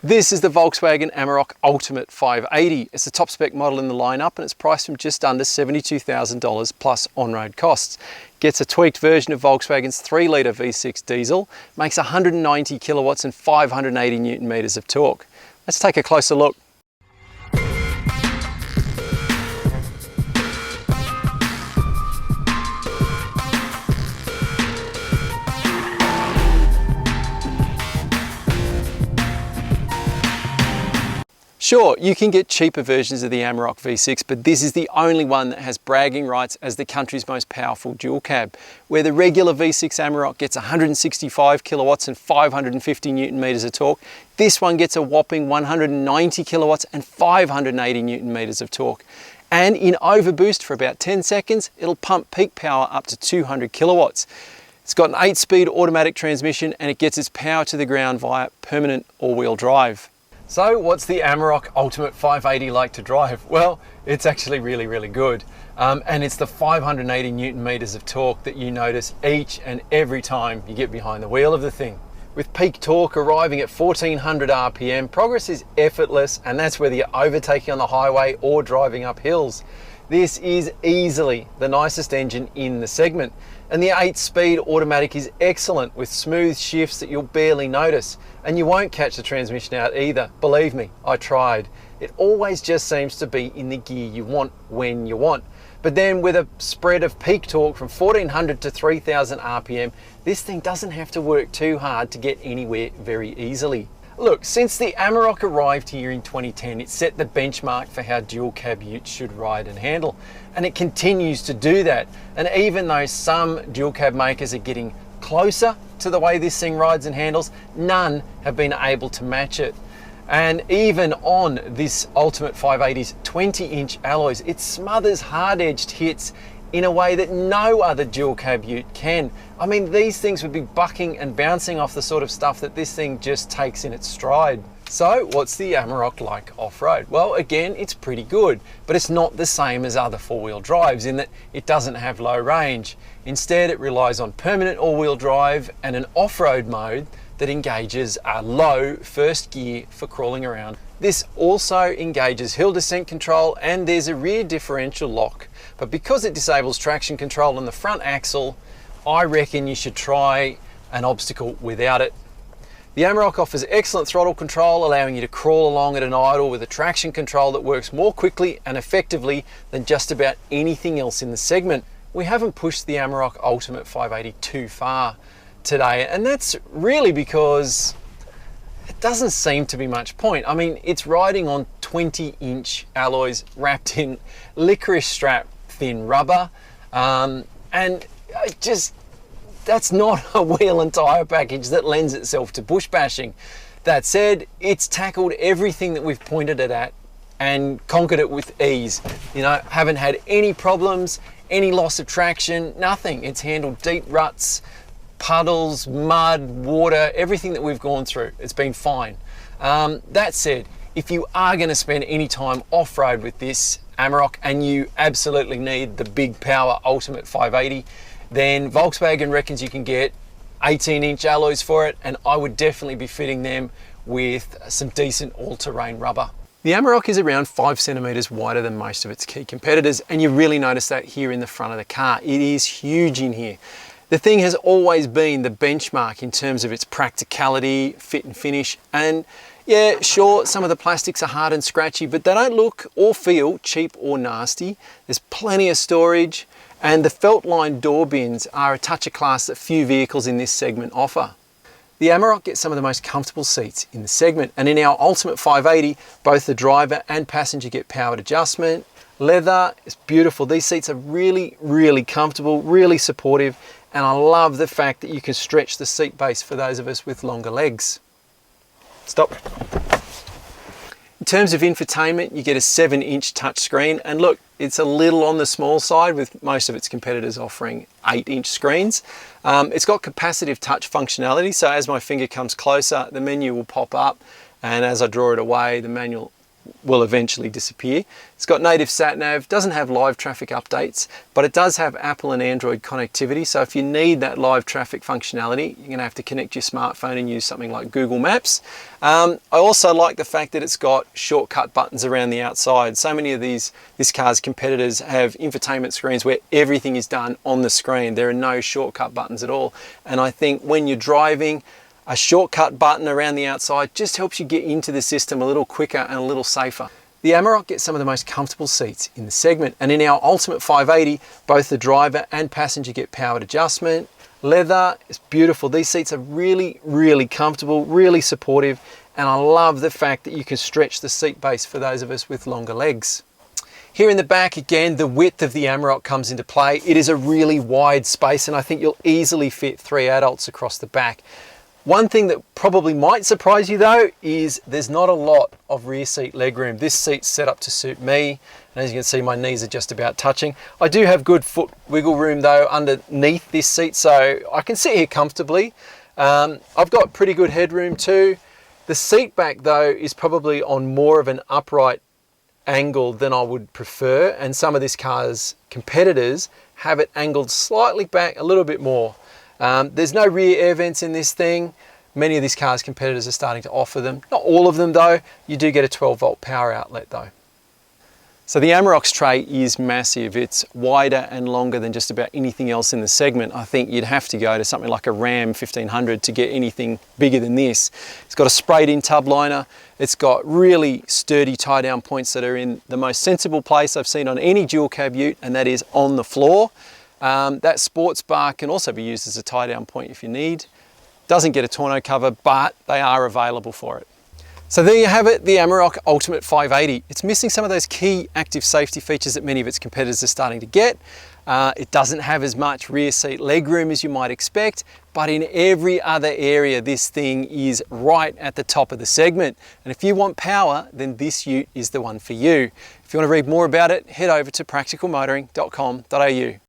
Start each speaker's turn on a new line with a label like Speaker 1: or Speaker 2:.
Speaker 1: This is the Volkswagen Amarok Ultimate 580. It's the top spec model in the lineup and it's priced from just under $72,000 plus on-road costs. Gets a tweaked version of Volkswagen's 3-litre V6 diesel, makes 190 kilowatts and 580 newton meters of torque. Let's take a closer look. Sure, you can get cheaper versions of the Amarok V6, but this is the only one that has bragging rights as the country's most powerful dual cab. Where the regular V6 Amarok gets 165 kilowatts and 550 newton meters of torque, this one gets a whopping 190 kilowatts and 580 newton meters of torque. And in overboost for about 10 seconds, it'll pump peak power up to 200 kilowatts. It's got an 8-speed automatic transmission and it gets its power to the ground via permanent all-wheel drive. So what's the Amarok Ultimate 580 like to drive? Well, it's actually really good. And it's the 580 newton meters of torque that you notice each and every time you get behind the wheel of the thing. With peak torque arriving at 1400 RPM, progress is effortless, and that's whether you're overtaking on the highway or driving up hills. This is easily the nicest engine in the segment. And the 8-speed automatic is excellent with smooth shifts that you'll barely notice. And you won't catch the transmission out either. Believe me, I tried. It always just seems to be in the gear you want when you want. But then with a spread of peak torque from 1400 to 3000 RPM, this thing doesn't have to work too hard to get anywhere very easily. Look, since the Amarok arrived here in 2010, it set the benchmark for how dual cab utes should ride and handle. And it continues to do that. And even though some dual cab makers are getting closer to the way this thing rides and handles, none have been able to match it. And even on this Ultimate 580's 20-inch alloys, it smothers hard-edged hits in a way that no other dual cab ute can. I mean, these things would be bucking and bouncing off the sort of stuff that this thing just takes in its stride. So what's the Amarok like off-road? Well, again, it's pretty good, but it's not the same as other four-wheel drives in that it doesn't have low range. Instead, it relies on permanent all-wheel drive and an off-road mode that engages a low first gear for crawling around. This also engages hill descent control and there's a rear differential lock. But because it disables traction control on the front axle, I reckon you should try an obstacle without it. The Amarok offers excellent throttle control, allowing you to crawl along at an idle with a traction control that works more quickly and effectively than just about anything else in the segment. We haven't pushed the Amarok Ultimate 580 too far today, and that's really because it doesn't seem to be much point. I mean, it's riding on 20-inch alloys wrapped in licorice strap thin rubber, and that's not a wheel and tyre package that lends itself to bush bashing. That said, it's tackled everything that we've pointed it at and conquered it with ease. You know, haven't had any problems, any loss of traction, nothing. It's handled deep ruts, puddles, mud, water, everything that we've gone through. It's been fine. That said, if you are going to spend any time off-road with this Amarok and you absolutely need the big power Ultimate 580, then Volkswagen reckons you can get 18-inch alloys for it, and I would definitely be fitting them with some decent all-terrain rubber. The Amarok is around 5 centimeters wider than most of its key competitors, and you really notice that here in the front of the car. It is huge in here. The thing has always been the benchmark in terms of its practicality, fit and finish, and yeah, sure, some of the plastics are hard and scratchy, but they don't look or feel cheap or nasty. There's plenty of storage, and the felt-lined door bins are a touch of class that few vehicles in this segment offer. The Amarok gets some of the most comfortable seats in the segment, and in our Ultimate 580, both the driver and passenger get powered adjustment. Leather is beautiful. These seats are really comfortable, really supportive, and I love the fact that you can stretch the seat base for those of us with longer legs. Stop. In terms of infotainment, you get a 7-inch touchscreen, and look, it's a little on the small side with most of its competitors offering 8-inch screens. It's got capacitive touch functionality, so as my finger comes closer, the menu will pop up, and as I draw it away, the will eventually disappear. It's got native sat-nav, doesn't have live traffic updates, but it does have Apple and Android connectivity. So if you need that live traffic functionality, you're gonna have to connect your smartphone and use something like Google Maps. I also like the fact that it's got shortcut buttons around the outside. So many of this car's competitors have infotainment screens where everything is done on the screen. There are no shortcut buttons at all. And I think when you're driving, a shortcut button around the outside just helps you get into the system a little quicker and a little safer. The Amarok gets some of the most comfortable seats in the segment, and in our Ultimate 580, both the driver and passenger get powered adjustment. Leather is beautiful. These seats are really, really comfortable, really supportive, and I love the fact that you can stretch the seat base for those of us with longer legs. Here in the back, again, the width of the Amarok comes into play. It is a really wide space, and I think you'll easily fit 3 adults across the back. One thing that probably might surprise you though is there's not a lot of rear seat legroom. This seat's set up to suit me, and as you can see, my knees are just about touching. I do have good foot wiggle room though underneath this seat, so I can sit here comfortably. I've got pretty good headroom too. The seat back though is probably on more of an upright angle than I would prefer, and some of this car's competitors have it angled slightly back a little bit more. There's no rear air vents in this thing. Many of this car's competitors are starting to offer them. Not all of them though. You do get a 12-volt power outlet though. So the Amarok's tray is massive. It's wider and longer than just about anything else in the segment. I think you'd have to go to something like a Ram 1500 to get anything bigger than this. It's got a sprayed-in tub liner. It's got really sturdy tie-down points that are in the most sensible place I've seen on any dual cab ute, and that is on the floor. That sports bar can also be used as a tie-down point if you need. Doesn't get a tonneau cover, but they are available for it. So there you have it, the Amarok Ultimate 580. It's missing some of those key active safety features that many of its competitors are starting to get. It doesn't have as much rear seat legroom as you might expect, but in every other area, this thing is right at the top of the segment. And if you want power, then this ute is the one for you. If you want to read more about it, head over to practicalmotoring.com.au.